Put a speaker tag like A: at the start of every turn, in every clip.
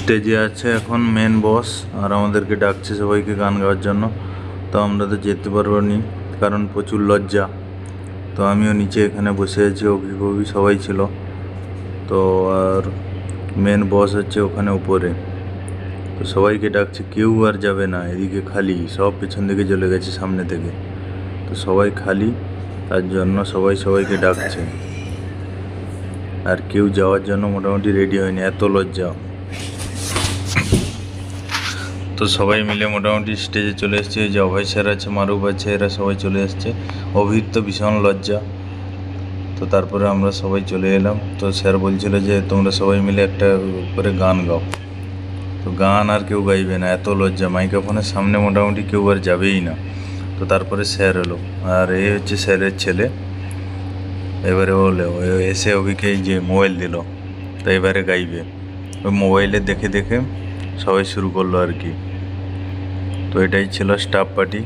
A: স্টেজে আছে এখন মেন বস, আর আমাদেরকে ডাকছে সবাইকে গান গাওয়ার জন্য। তো আমরা তো যেতে পারবো নি, কারণ প্রচুর লজ্জা। তো আমিও নিচে এখানে বসে আছি, অভি সবাই ছিল। তো আর মেন বস হচ্ছে ওখানে উপরে। তো সবাইকে ডাকছে, কেউ আর যাবে না, এদিকে খালি, সব পেছন দিকে চলে গেছে সামনে থেকে। তো সবাই খালি, তার জন্য সবাইকে ডাকছে। আর কেউ যাওয়ার জন্য মোটামুটি রেডি হয়নি, এত লজ্জা। তো সবাই মিলে মোটামুটি স্টেজে চলে এসছে। যে অভয় স্যার আছে, মারুফ আছে, এরা সবাই চলে এসছে। অভির তো ভীষণ লজ্জা। তো তারপরে আমরা সবাই চলে এলাম। তো স্যার বলছিল যে তোমরা সবাই মিলে একটা করে গান গাও। তো গান আর কেউ গাইবে না, এত লজ্জা। মাইক্রোফোনের সামনে মোটামুটি কেউ আর যাবেই না। তো তারপরে স্যার এলো, আর এই হচ্ছে স্যারের ছেলে। এবারে এসে অভিকে যে মোবাইল দিল, তো এবারে গাইবে। ওই মোবাইলে দেখে দেখে সবাই শুরু করলো আর কি। তো এটাই ছিল স্টাফ পার্টি।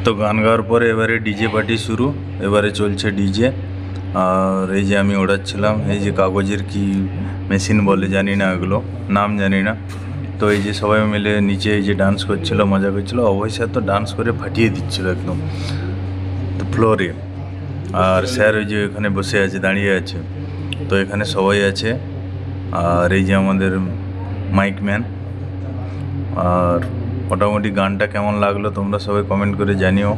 A: তো গান গাওয়ার পরে এবারে ডিজে পার্টি শুরু। এবারে চলছে ডিজে। আর এই যে আমি ওড়াচ্ছিলাম, এই যে কাগজের কি মেশিন বলে জানি না, এগুলো নাম জানি না। তো এই যে সবাই মিলে নিচে এই যে ডান্স করছিল, মজা করছিল। অভয় স্যার তো ডান্স করে ফাটিয়ে দিচ্ছিল একদম তো ফ্লোরে। আর স্যার ওই যে এখানে বসে আছে, দাঁড়িয়ে আছে। তো এখানে সবাই আছে। আর এই যে আমাদের মাইক ম্যান। আর মোটামুটি গানটা কেমন লাগলো তোমরা সবাই কমেন্ট করে জানিও।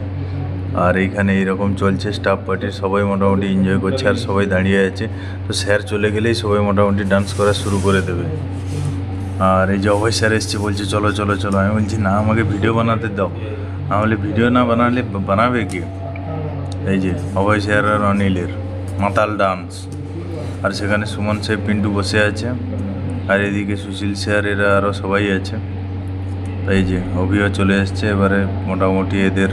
A: আর এইখানে এইরকম চলছে স্টাফ পার্টির, সবাই মোটামুটি এনজয় করছে আর সবাই দাঁড়িয়ে আছে। তো স্যার চলে গেলেই সবাই মোটামুটি ডান্স করা শুরু করে দেবে। আর এই যে অভয় স্যার এসছে, বলছে চলো চলো চলো। আমি বলছি না, আমাকে ভিডিও বানাতে দাও, নাহলে ভিডিও না বানালে বানাবে কি। এই যে অভয় স্যার আর অনিলের মাতাল ডান্স। আর সেখানে সুমন সাহেব, পিন্টু বসে আছে। আর এদিকে সুশীল স্যার, এরা আরও সবাই আছে। এই যে অভিও চলে এসছে। এবারে মোটামুটি এদের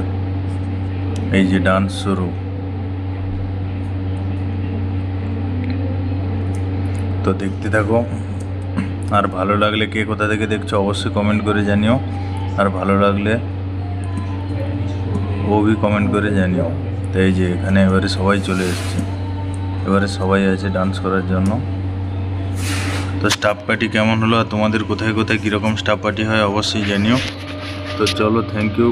A: এই যে ডান্স শুরু। তো দেখতে থাকো। আর ভালো লাগলে, কে কোথা থেকে দেখছো অবশ্যই কমেন্ট করে জানিও। আর ভালো লাগলে অভি কমেন্ট করে জানিও। তো এই যে এখানে এবারে সবাই চলে এসছে, এবারে সবাই আছে ডান্স করার জন্য। তো স্টাফ পার্টি কেমন হলো, আর তোমাদের কোথায় কোথায় কীরকম স্টাফ পার্টি হয় অবশ্যই জানিও। তো চলো, থ্যাংক ইউ।